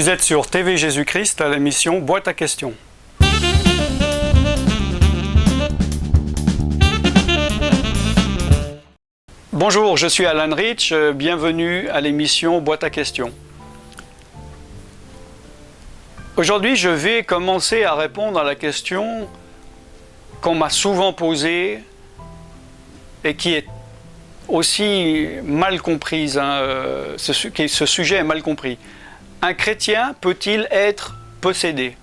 Vous êtes sur TV Jésus-Christ à l'émission Boîte à questions. Bonjour, je suis Alan Rich, bienvenue à l'émission Boîte à questions. Aujourd'hui, je vais commencer à répondre à la question qu'on m'a souvent posée et qui est aussi mal comprise. Ce sujet est mal compris. Un chrétien peut-il être possédé?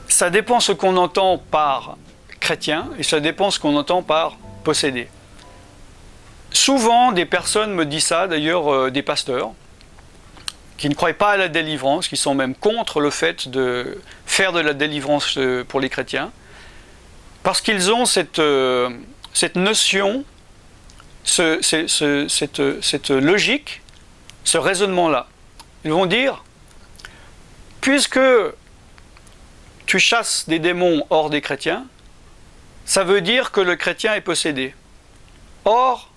Ça dépend ce qu'on entend par chrétien et ça dépend ce qu'on entend par possédé. Souvent, des personnes me disent ça, d'ailleurs des pasteurs, qui ne croient pas à la délivrance, qui sont même contre le fait de faire de la délivrance pour les chrétiens, parce qu'ils ont cette notion, cette logique, ce raisonnement-là. Ils vont dire, puisque tu chasses des démons hors des chrétiens, ça veut dire que le chrétien est possédé. Or,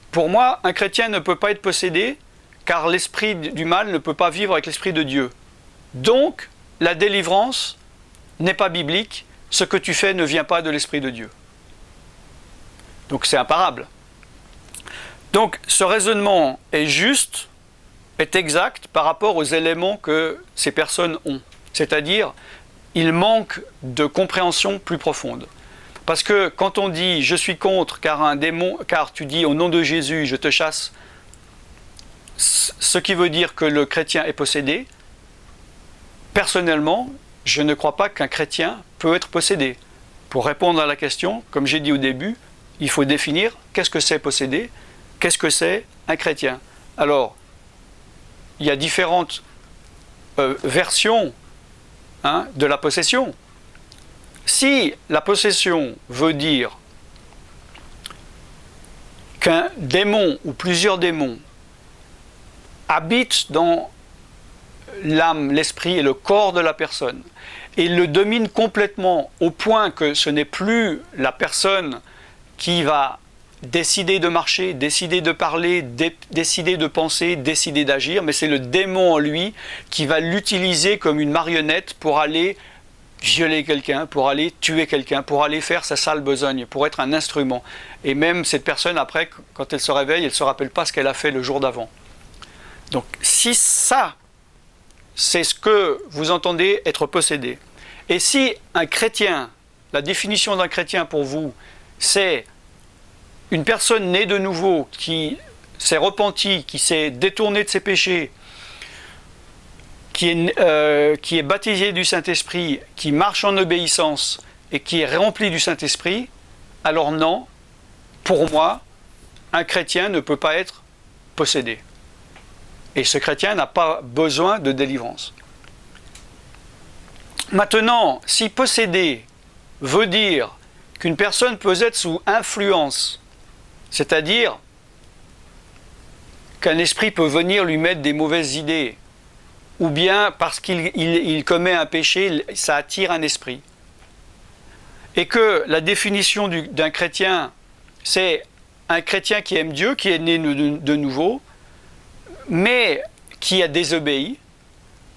pour moi, un chrétien ne peut pas être possédé, car l'esprit du mal ne peut pas vivre avec l'esprit de Dieu. Donc, la délivrance n'est pas biblique, ce que tu fais ne vient pas de l'esprit de Dieu. Donc c'est imparable. Donc ce raisonnement est juste, est exact par rapport aux éléments que ces personnes ont. C'est-à-dire, il manque de compréhension plus profonde. Parce que quand on dit « je suis contre car tu dis au nom de Jésus je te chasse », ce qui veut dire que le chrétien est possédé, personnellement, je ne crois pas qu'un chrétien peut être possédé. Pour répondre à la question, comme j'ai dit au début, il faut définir qu'est-ce que c'est possédé, qu'est-ce que c'est un chrétien. Alors, il y a différentes versions de la possession. Si la possession veut dire qu'un démon ou plusieurs démons habitent dans l'âme, l'esprit et le corps de la personne, et le dominent complètement au point que ce n'est plus la personne qui va décider de marcher, décider de parler, décider de penser, décider d'agir, mais c'est le démon en lui qui va l'utiliser comme une marionnette pour aller violer quelqu'un, pour aller tuer quelqu'un, pour aller faire sa sale besogne, pour être un instrument. Et même cette personne, après, quand elle se réveille, elle ne se rappelle pas ce qu'elle a fait le jour d'avant. Donc, si ça, c'est ce que vous entendez être possédé, et si un chrétien, la définition d'un chrétien pour vous, c'est une personne née de nouveau, qui s'est repentie, qui s'est détournée de ses péchés, qui est baptisé du Saint-Esprit, qui marche en obéissance et qui est rempli du Saint-Esprit, alors non, pour moi, un chrétien ne peut pas être possédé. Et ce chrétien n'a pas besoin de délivrance. Maintenant, si possédé veut dire qu'une personne peut être sous influence, c'est-à-dire qu'un esprit peut venir lui mettre des mauvaises idées, ou bien parce qu'il commet un péché, ça attire un esprit. Et que la définition d'un chrétien, c'est un chrétien qui aime Dieu, qui est né de nouveau, mais qui a désobéi,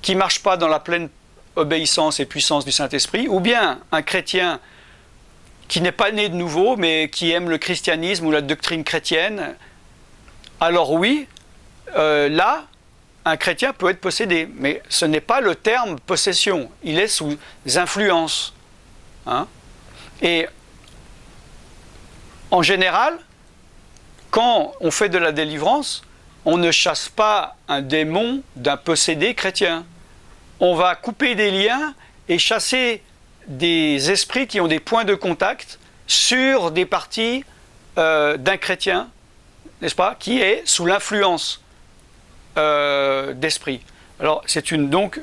qui ne marche pas dans la pleine obéissance et puissance du Saint-Esprit, ou bien un chrétien qui n'est pas né de nouveau, mais qui aime le christianisme ou la doctrine chrétienne, alors oui, là, un chrétien peut être possédé, mais ce n'est pas le terme possession, il est sous influence. Et en général, quand on fait de la délivrance, on ne chasse pas un démon d'un possédé chrétien. On va couper des liens et chasser des esprits qui ont des points de contact sur des parties d'un chrétien, n'est-ce pas, qui est sous l'influence d'esprit. Alors, donc,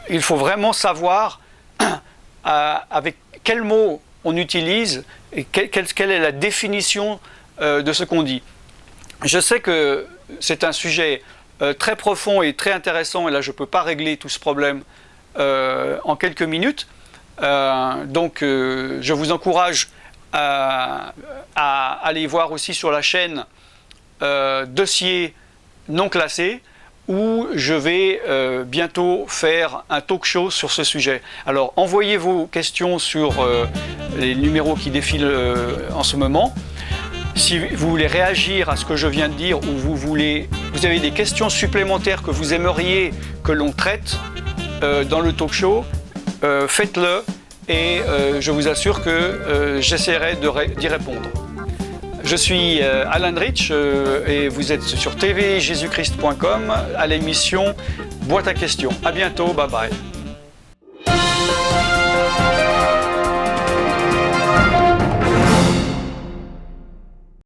il faut vraiment savoir avec quel mot on utilise et quelle est la définition de ce qu'on dit. Je sais que c'est un sujet très profond et très intéressant, et là je ne peux pas régler tout ce problème en quelques minutes. Donc je vous encourage à aller voir aussi sur la chaîne Dossier non classé, où je vais bientôt faire un talk show sur ce sujet. Alors envoyez vos questions sur les numéros qui défilent en ce moment. Si vous voulez réagir à ce que je viens de dire ou vous avez des questions supplémentaires que vous aimeriez que l'on traite dans le talk show, faites-le et je vous assure que j'essaierai d'y répondre. Je suis Alan Rich et vous êtes sur tvjesuschrist.com à l'émission Boîte à questions. À bientôt, bye bye.